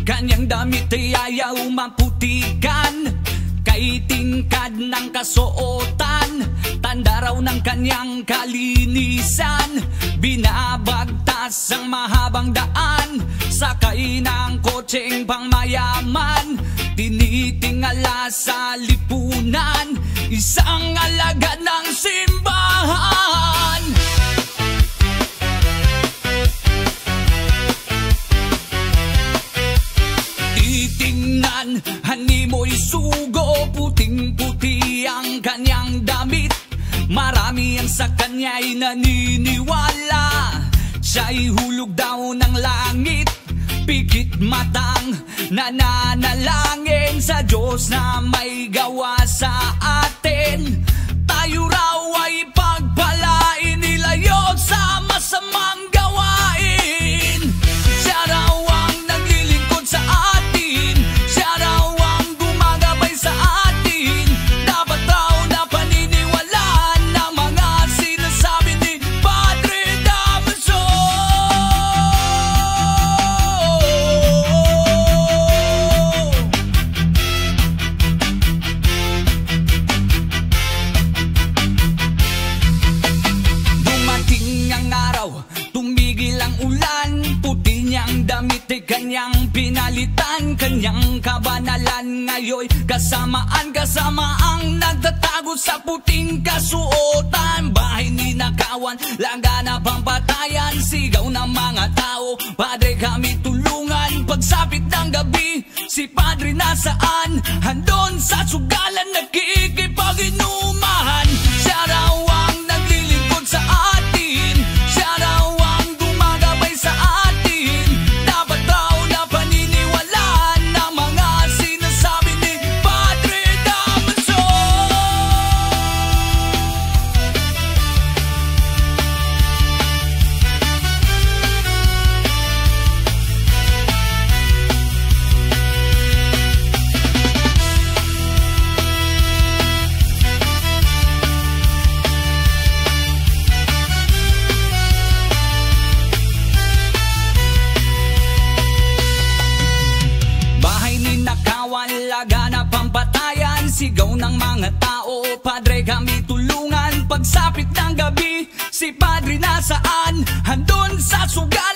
kanyang damit ay ayaw maputikan, kay tingkad ng kasuotan, tanda raw ng kanyang kalinisan. Binabagtas ang mahabang daan, sakay ng kotseng pangmayaman, tinitingala sa lipunan, isang alagad ng simbahan. Titingnan, hanimoy sugo, puting-puti ang kanyang damit, marami ang sa kanya'y naniniwala, siya'y hulog daw ng langit, pikit matang nananalangin sa Diyos na may gawa sa atin. Tayo raw ay pagpalain, nilayo sa masamang gawain. Siya raw ang naglilingkod sa atin, siya raw ang gumagabay sa atin. Dapat raw na paniniwalaan ng mga sinasabi ni Padre Damaso. Dumating ang araw, tumigil ang ulan, puti niyang damit ay kanyang pinalitan, kanyang kabanalan ngayon kasamaan, kasama ang nagtatago sa puting kasuotan. Bahay ninakawan, laganap ang patayan, sigaw ng mga tao, Padre kami tulungan. Pagsapit ng gabi, si Padre nasaan? Handon sa sugalan, nakikipag-inuman. Siya raw ang naglilingkod sa atin, siya raw ang gumagabay sa atin. Dapat raw na paniniwalaan ng mga sinasabi ni Padre Damaso. Bahay ninakawan, laganap ang patayan, sigaw ng mga tao, Padre kami tulungan. Pagsapit ng gabi, si Padre nasaan? Handon sa sugat